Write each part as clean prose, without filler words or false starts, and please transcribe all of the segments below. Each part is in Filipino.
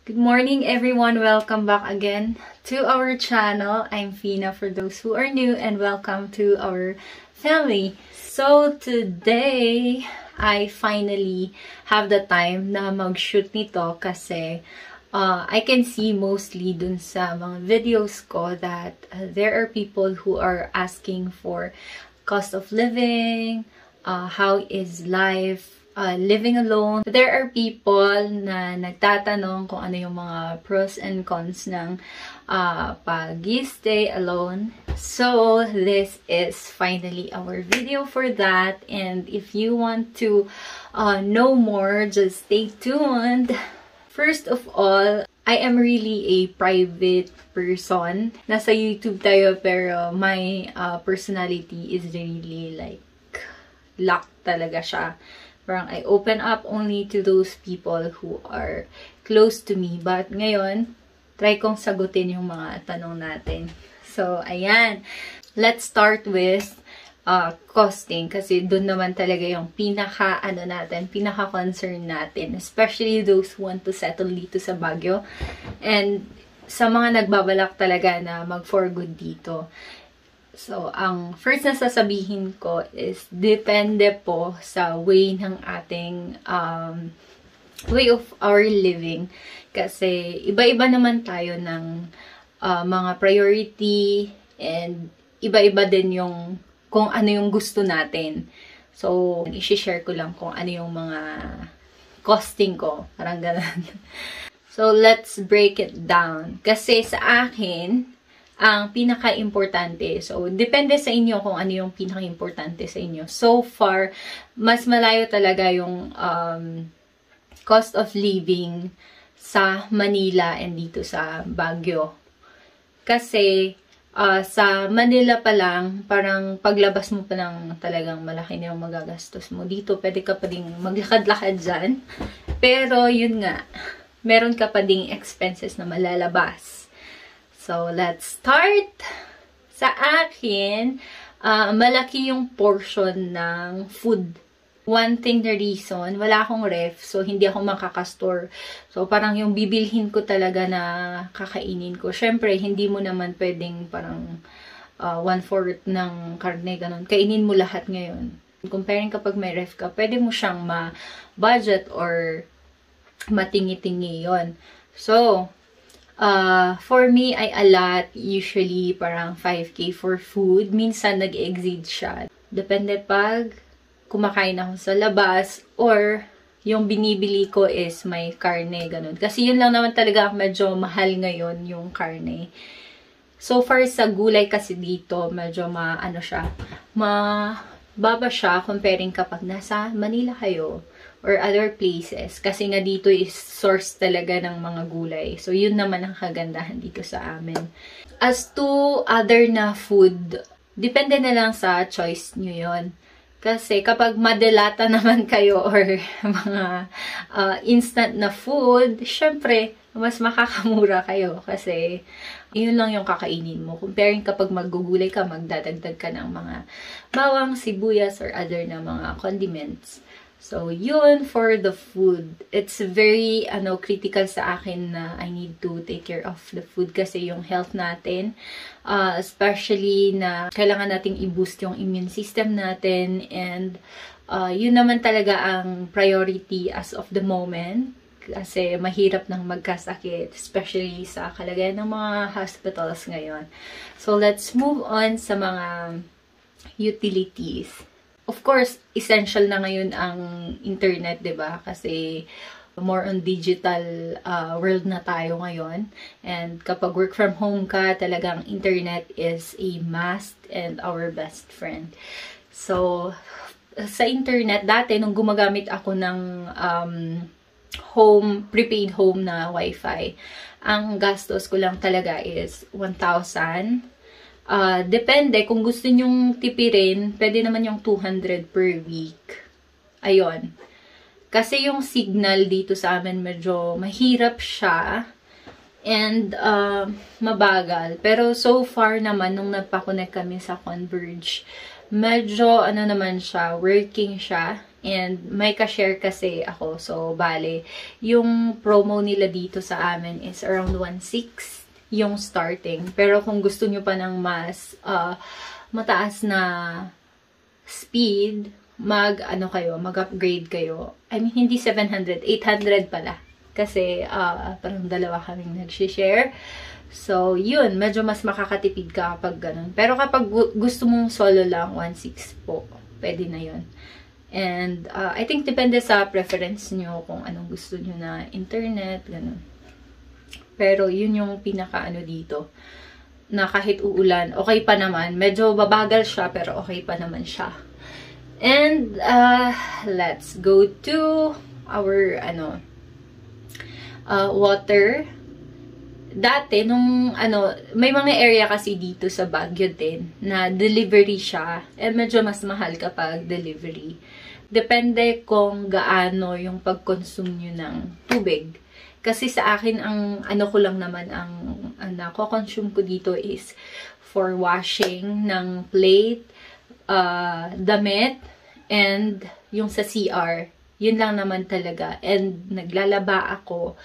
Good morning everyone! Welcome back again to our channel. I'm Fina for those who are new and welcome to our family. So today, I finally have the time na mag-shoot nito kasi I can see mostly dun sa mga videos ko that there are people who are asking for cost of living, how is life, living alone. There are people na nagtatanong kung ano yung mga pros and cons ng pag-stay alone. So, this is finally our video for that. And if you want to know more, just stay tuned. First of all, I am really a private person. Nasa YouTube tayo pero my personality is really like locked talaga siya. Parang I open up only to those people who are close to me. But ngayon, try kong sagutin yung mga tanong natin. So, ayan. Let's start with costing. Kasi dun naman talaga yung pinaka-concern natin. Especially those who want to settle dito sa Baguio. And sa mga nagbabalak talaga na mag-for good dito. So, ang first na sasabihin ko is, depende po sa way ng ating way of our living. Kasi, iba-iba naman tayo ng mga priority and iba-iba din yung kung ano yung gusto natin. So, i-share ko lang kung ano yung mga costing ko. Parang ganun. So, let's break it down. Kasi sa akin, ang pinaka-importante. So, depende sa inyo kung ano yung pinaka-importante sa inyo. So far, mas malayo talaga yung cost of living sa Manila and dito sa Baguio. Kasi, sa Manila pa lang, parang paglabas mo pa lang talagang malaki na yung magagastos mo. Dito, pwede ka pa ding maglakad-lakad dyan. Pero, yun nga, meron ka pa ding expenses na malalabas. So, let's start. Sa akin, malaki yung portion ng food. One thing, the reason, wala akong ref, so hindi ako makakastore. So, parang yung bibilhin ko talaga na kakainin ko. Syempre, hindi mo naman pwedeng parang 1/4 ng karne, ganun. Kainin mo lahat ngayon. Comparing kapag may ref ka, pwede mo siyang ma-budget or matingi-tingi yon. So, for me, I allot usually parang 5K for food. Minsan, nag-exceed siya. Depende pag kumakain ako sa labas or yung binibili ko is may karne, ganun. Kasi yun lang naman talaga medyo mahal ngayon yung karne. So far sa gulay kasi dito, medyo mababa siya comparing kapag nasa Manila kayo or other places. Kasi nga dito is source talaga ng mga gulay. So yun naman ang kagandahan dito sa amin. As to other na food, depende na lang sa choice nyo yun. Kasi kapag madelata naman kayo or mga instant na food, syempre, mas makakamura kayo. Kasi yun lang yung kakainin mo. Comparing kapag maggugulay ka, magdadagdag ka ng mga bawang, sibuyas, or other na mga condiments. So, yun for the food. It's very critical sa akin na I need to take care of the food kasi yung health natin, especially na kailangan nating i-boost yung immune system natin and yun naman talaga ang priority as of the moment kasi mahirap nang magkasakit, especially sa kalagayan ng mga hospitals ngayon. So, let's move on sa mga utilities. Of course, essential na ngayon ang internet, 'di ba? Kasi more on digital world na tayo ngayon. And kapag work from home ka, talagang internet is a must and our best friend. So, sa internet, dati nung gumagamit ako ng prepaid home na wifi, ang gastos ko lang talaga is 1,000. Depende, kung gusto nyong tipirin, pwede naman yung 200 per week. Ayun. Kasi yung signal dito sa amin medyo mahirap siya and mabagal. Pero so far naman, nung nagpa-connect kami sa Converge, medyo naman siya, working siya. And may ka-share kasi ako. So, bale, yung promo nila dito sa amin is around 1.6 yung starting. Pero kung gusto nyo pa ng mas mataas na speed, mag-upgrade kayo. I mean, hindi 700, 800 pala. Kasi, parang dalawa kaming nag-share. So, yun, medyo mas makakatipid ka kapag ganun. Pero kapag gusto mong solo lang, 1.6 po, pwede na yun. And, I think depende sa preference nyo kung anong gusto nyo na internet, ganun. Pero, yun yung pinaka-ano dito. Na kahit uulan, okay pa naman. Medyo babagal siya, pero okay pa naman siya. And, let's go to our, water. Dati, may mga area kasi dito sa Baguio din, na delivery siya. And medyo mas mahal kapag delivery. Depende kung gaano yung pag-consume nyo ng tubig. Kasi sa akin, ko lang naman, ang nako-consume ko dito is for washing ng plate, damit, and yung sa CR. Yun lang naman talaga. And naglalaba ako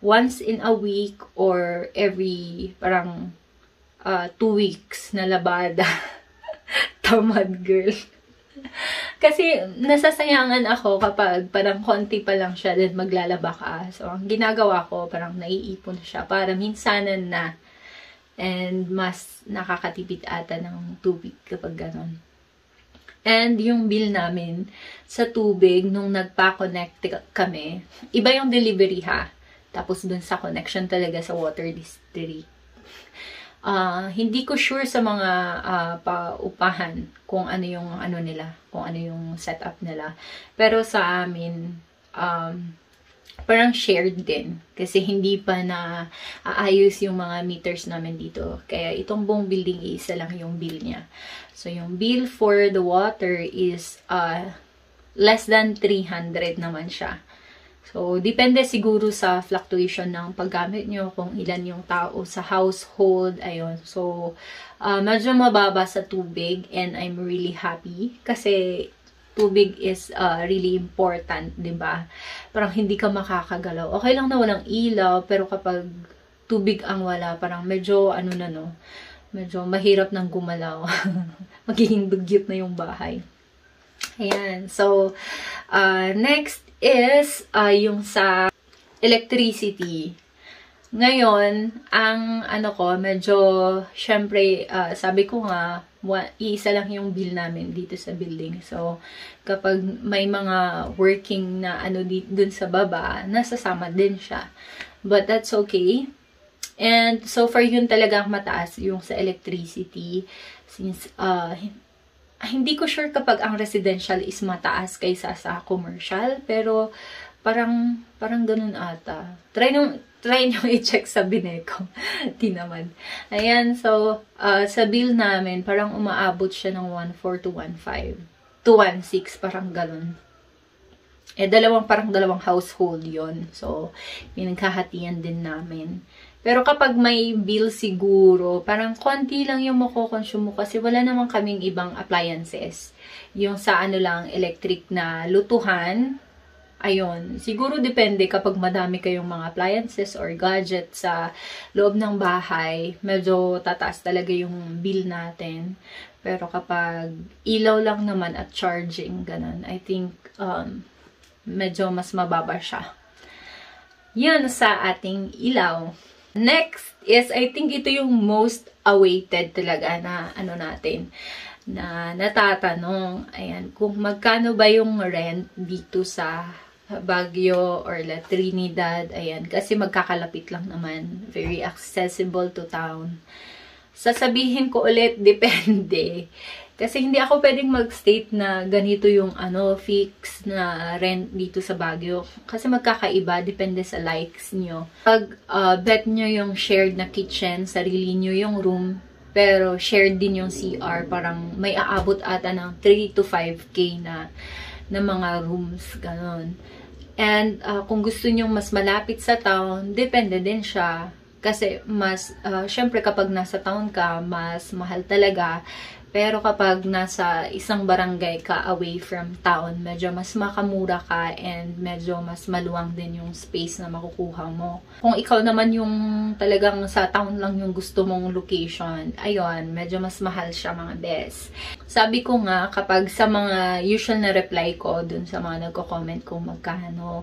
once in a week or every parang 2 weeks na labada. Tamad girl. Kasi nasasayangan ako kapag parang konti pa lang siya then maglalaba ka. So, ang ginagawa ko, parang naiipon siya para minsanan na. And mas nakakatipid ata ng tubig kapag ganon. And yung bill namin sa tubig, nung nagpa-connect kami, iba yung delivery ha. Tapos dun sa connection talaga sa water district. Hindi ko sure sa mga paupahan kung ano yung nila, kung ano yung setup nila. Pero sa amin, parang shared din. Kasi hindi pa na aayos yung mga meters namin dito. Kaya itong buong building, isa lang yung bill niya. So, yung bill for the water is less than 300 naman siya. So, depende siguro sa fluctuation ng paggamit nyo, kung ilan yung tao sa household, ayun. So, medyo mababa sa tubig and I'm really happy kasi tubig is really important, diba? Parang hindi ka makakagalaw. Okay lang na walang ilaw, pero kapag tubig ang wala, parang medyo, medyo mahirap nang gumalaw. Magiging dugyot na yung bahay. Ayan. So, next is yung sa electricity. Ngayon, ang medyo, syempre, sabi ko nga, iisa lang yung bill namin dito sa building. So, kapag may mga working na dun sa baba, nasasama din siya. But that's okay. And so far, yun talaga mataas yung sa electricity. Since, hindi ko sure kapag ang residential is mataas kaysa sa commercial, pero parang ganun ata. Try nyo i-check sa Bineco. Di naman. Ayan, so, sa bill namin, parang umaabot siya ng 1.4 to 1.5. To 1.6, parang ganun. Parang dalawang household yon. So, pinagkahatian din namin. Pero kapag may bill siguro, parang konti lang yung mako-consume mo kasi wala naman kaming ibang appliances. Yung sa lang, electric na lutuhan, ayun. Siguro depende kapag madami kayong mga appliances or gadget sa loob ng bahay, medyo tataas talaga yung bill natin. Pero kapag ilaw lang naman at charging, ganun, I think medyo mas mababa siya. Yun sa ating ilaw. Next is, I think ito yung most awaited talaga na natin, na natatanong. Ayan, kung magkano ba yung rent dito sa Baguio or La Trinidad. Ayan, kasi magkakalapit lang naman. Very accessible to town. Sasabihin ko ulit, depende. Kasi hindi ako pwedeng mag-state na ganito yung fix na rent dito sa Baguio. Kasi magkakaiba, depende sa likes nyo. Pag bet nyo yung shared na kitchen, sarili nyo yung room, pero shared din yung CR, parang may aabot ata ng 3 to 5K na mga rooms, ganon. And kung gusto nyo mas malapit sa town, depende din siya. Kasi mas, syempre kapag nasa town ka, mas mahal talaga. Pero kapag nasa isang barangay ka away from town, medyo mas makamura ka and medyo mas maluwang din yung space na makukuha mo. Kung ikaw naman yung talagang sa town lang yung gusto mong location, ayun, medyo mas mahal siya mga bes. Sabi ko nga, kapag sa mga usual na reply ko dun sa mga nagko-comment kung magkano,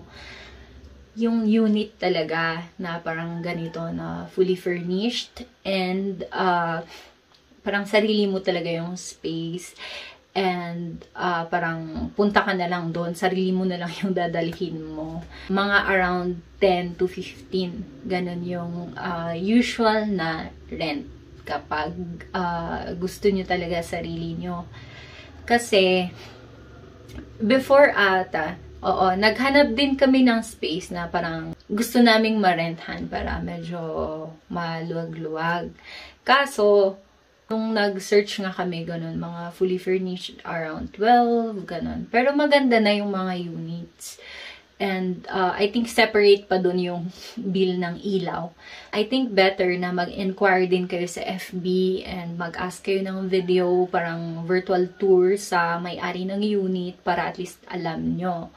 yung unit talaga na parang ganito na fully furnished and parang sarili mo talaga yung space and parang punta ka na lang doon, sarili mo na lang yung dadalhin mo. Mga around 10 to 15, ganun yung usual na rent kapag gusto nyo talaga sarili nyo. Kasi before oo, naghanap din kami ng space na parang gusto naming marenthan para medyo maluwag-luwag. Kaso, nung nag-search nga kami, ganun, mga fully furnished around 12, ganun. Pero maganda na yung mga units. And I think separate pa dun yung bill ng ilaw. I think better na mag-inquire din kayo sa FB and mag-ask kayo ng video, parang virtual tour sa may-ari ng unit para at least alam nyo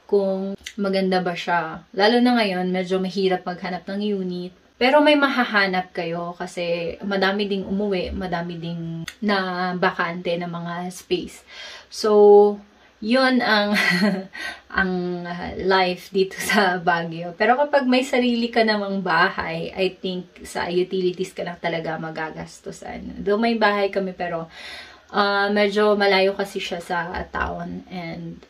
kung maganda ba siya. Lalo na ngayon, medyo mahirap maghanap ng unit. Pero may mahahanap kayo kasi madami ding umuwi, madami ding na bakante na mga space. So, yun ang ang life dito sa Baguio. Pero kapag may sarili ka namang bahay, I think sa utilities ka lang talaga magagastusan. Though may bahay kami pero medyo malayo kasi siya sa town and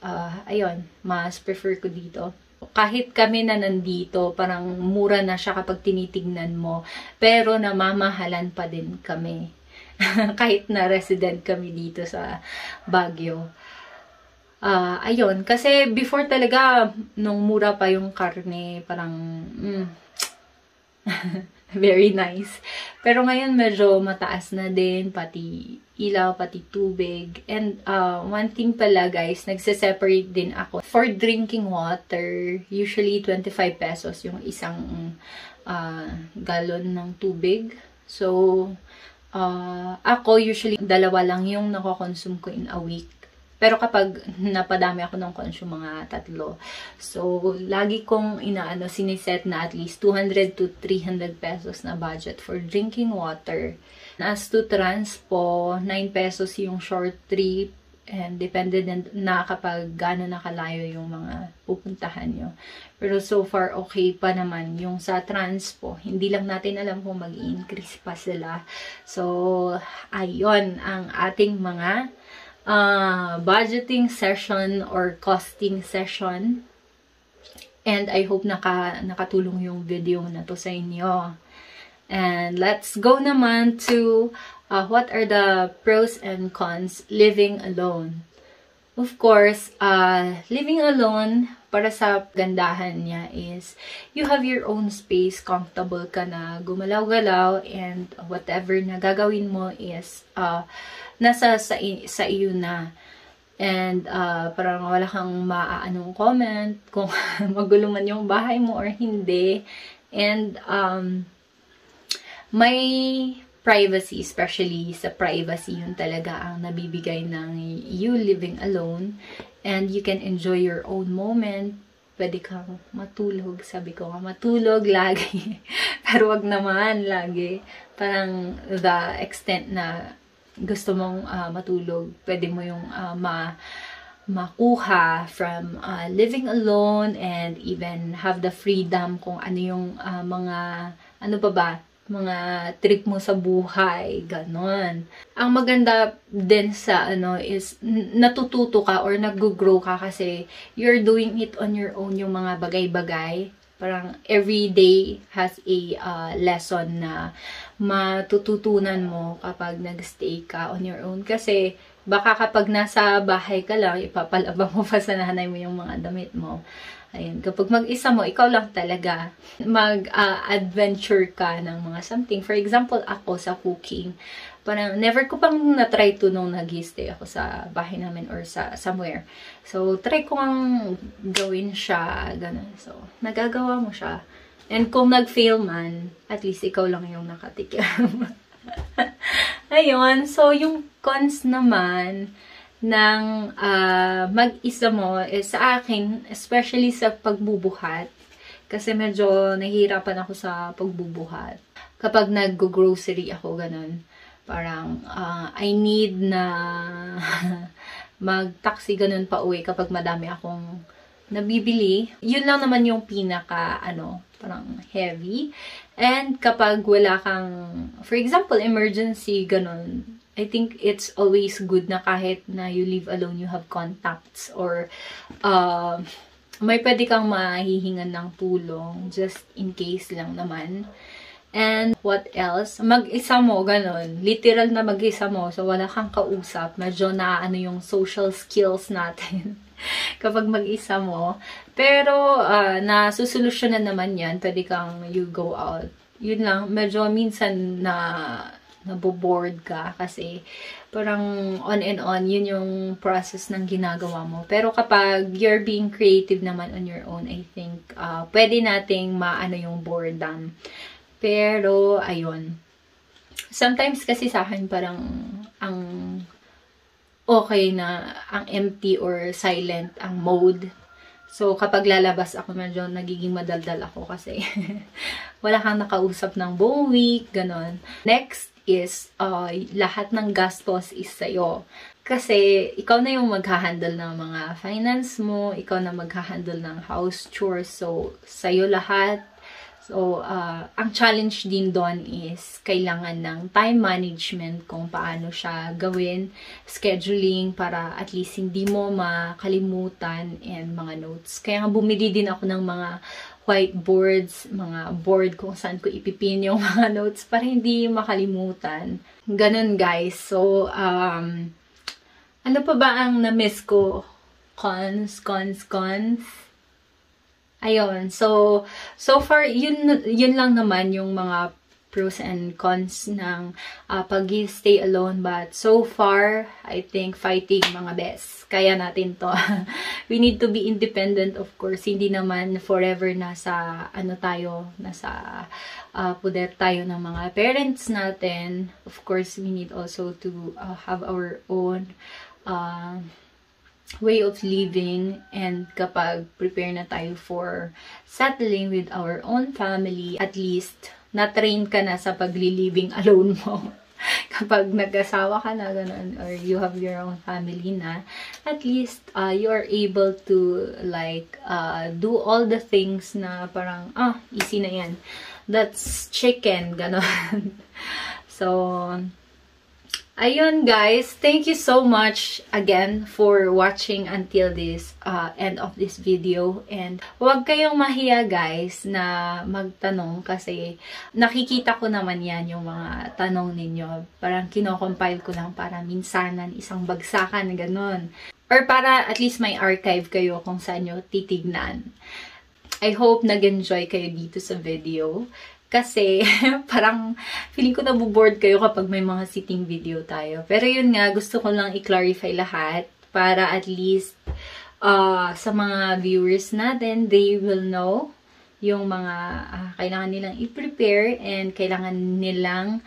ayun, mas prefer ko dito. Kahit kami na nandito, parang mura na siya kapag tinitignan mo. Pero namamahalan pa din kami. Kahit na resident kami dito sa Baguio. Ayun, kasi before talaga, nung mura pa yung karne, parang very nice. Pero ngayon medyo mataas na din, pati ilaw, pati tubig. And one thing pala guys, nagse-separate din ako. For drinking water, usually 25 pesos yung isang galon ng tubig. So, ako usually dalawa lang yung nako-consume ko in a week. Pero kapag napadami ako ng consume, mga 3. So, lagi kong siniset na at least 200 to 300 pesos na budget for drinking water. As to transpo, 9 pesos yung short trip. And depende din na kapag gano'n nakalayo yung mga pupuntahan nyo. Pero so far, okay pa naman yung sa transpo. Hindi lang natin alam kung mag-i-increase pa sila. So, ayun ang ating mga budgeting session or costing session. And I hope nakatulong yung video na to sa inyo. And let's go naman to what are the pros and cons living alone. Of course, living alone, para sa gandahan niya is you have your own space, comfortable ka na gumalaw-galaw, and whatever na gagawin mo is nasa sa iyo na. And parang wala kang maaanong comment kung magulo man yung bahay mo or hindi. And may privacy, especially sa privacy, yun talaga ang nabibigay ng you living alone. And you can enjoy your own moment. Pwede kang matulog. Sabi ko nga, matulog lagi. Pero wag naman lagi. Parang the extent na gusto mong matulog, pwede mo yung makuha from living alone and even have the freedom kung ano yung mga trip mo sa buhay, ganon. Ang maganda din sa is natututo ka or nag-grow ka kasi you're doing it on your own, yung mga bagay-bagay. Parang every day has a lesson na matututunan mo kapag nag-stay ka on your own. Kasi baka kapag nasa bahay ka lang, ipapalabang mo pa sa nanay mo yung mga damit mo. Ayun, kapag mag-isa mo, ikaw lang talaga mag-adventure ka ng mga something. For example, ako sa cooking, parang never ko pang na-try to nung nag-stay ako sa bahay namin or sa somewhere. So, try ko ang gawin siya, ganun. So, nagagawa mo siya. And kung nag-fail man, at least ikaw lang yung nakatikim. Ayun, so yung cons naman ng mag-isa mo is sa akin, especially sa pagbubuhat. Kasi medyo nahihirapan ako sa pagbubuhat. Kapag nag-grocery ako, ganun. Parang, I need na mag-taxi ganun pa uwi kapag madami akong nabibili. Yun lang naman yung pinaka, parang heavy. And kapag wala kang, for example, emergency, ganun, I think it's always good na kahit na you live alone, you have contacts or may pwede kang mahihingan ng tulong just in case lang naman. And what else? Mag-isa mo, ganun. Literal na mag-isa mo. So, wala kang kausap. Medyo naano yung social skills natin kapag mag-isa mo. Pero, nasusolusyonan naman yan. Pwede kang you go out. Yun lang. Medyo minsan naboboard ka kasi parang on and on. Yun yung process ng ginagawa mo. Pero kapag you're being creative naman on your own, I think, pwede nating maano yung boredom. Pero, ayun. Sometimes kasi sa akin parang ang okay na ang empty or silent ang mode. So, kapag lalabas ako, medyo nagiging madaldal ako kasi wala kang nakausap ng buong week, ganon. Next is, lahat ng gastos is sa'yo. Kasi, ikaw na yung maghahandle ng mga finance mo, ikaw na maghahandle ng house chores, so, sa'yo lahat. So, ang challenge din doon is kailangan ng time management kung paano siya gawin, scheduling para at least hindi mo makalimutan and mga notes. Kaya nga bumili din ako ng mga whiteboards, mga board kung saan ko ipipin yung mga notes para hindi makalimutan. Ganun guys. So, ano pa ba ang na-miss ko? Cons. Ayun. So far, yun lang naman yung mga pros and cons ng pag-stay alone. But so far, I think fighting mga best. Kaya natin to. We need to be independent, of course. Hindi naman forever nasa puder tayo ng mga parents natin. Of course, we need also to have our own way of living, and kapag prepare na tayo for settling with our own family, at least na-train ka na sa pagli-living alone mo. Kapag nag-asawa ka na, ganun, or you have your own family na, at least you are able to like do all the things na parang, easy na yan. That's chicken, ganun. So, ayun guys, thank you so much again for watching until this end of this video. And huwag kayong mahiya guys na magtanong kasi nakikita ko naman yan yung mga tanong ninyo. Parang kinocompile ko lang para minsanan, isang bagsakan, ganun. Or para at least may archive kayo kung saan nyo titignan. I hope nag-enjoy kayo dito sa video. Kasi, parang, feeling ko nabuboard kayo kapag may mga sitting video tayo. Pero yun nga, gusto ko lang i-clarify lahat para at least sa mga viewers natin, they will know yung mga kailangan nilang i-prepare and kailangan nilang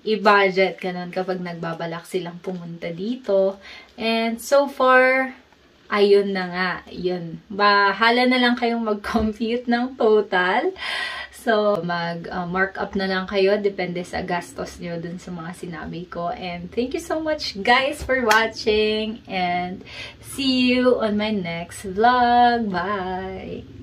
i-budget ganun kapag nagbabalak silang pumunta dito. And so far, ayun na nga, yun. Bahala na lang kayong mag-compute ng total. So, mag-mark up na lang kayo. Depende sa gastos nyo dun sa mga sinabi ko. And thank you so much guys for watching. And see you on my next vlog. Bye!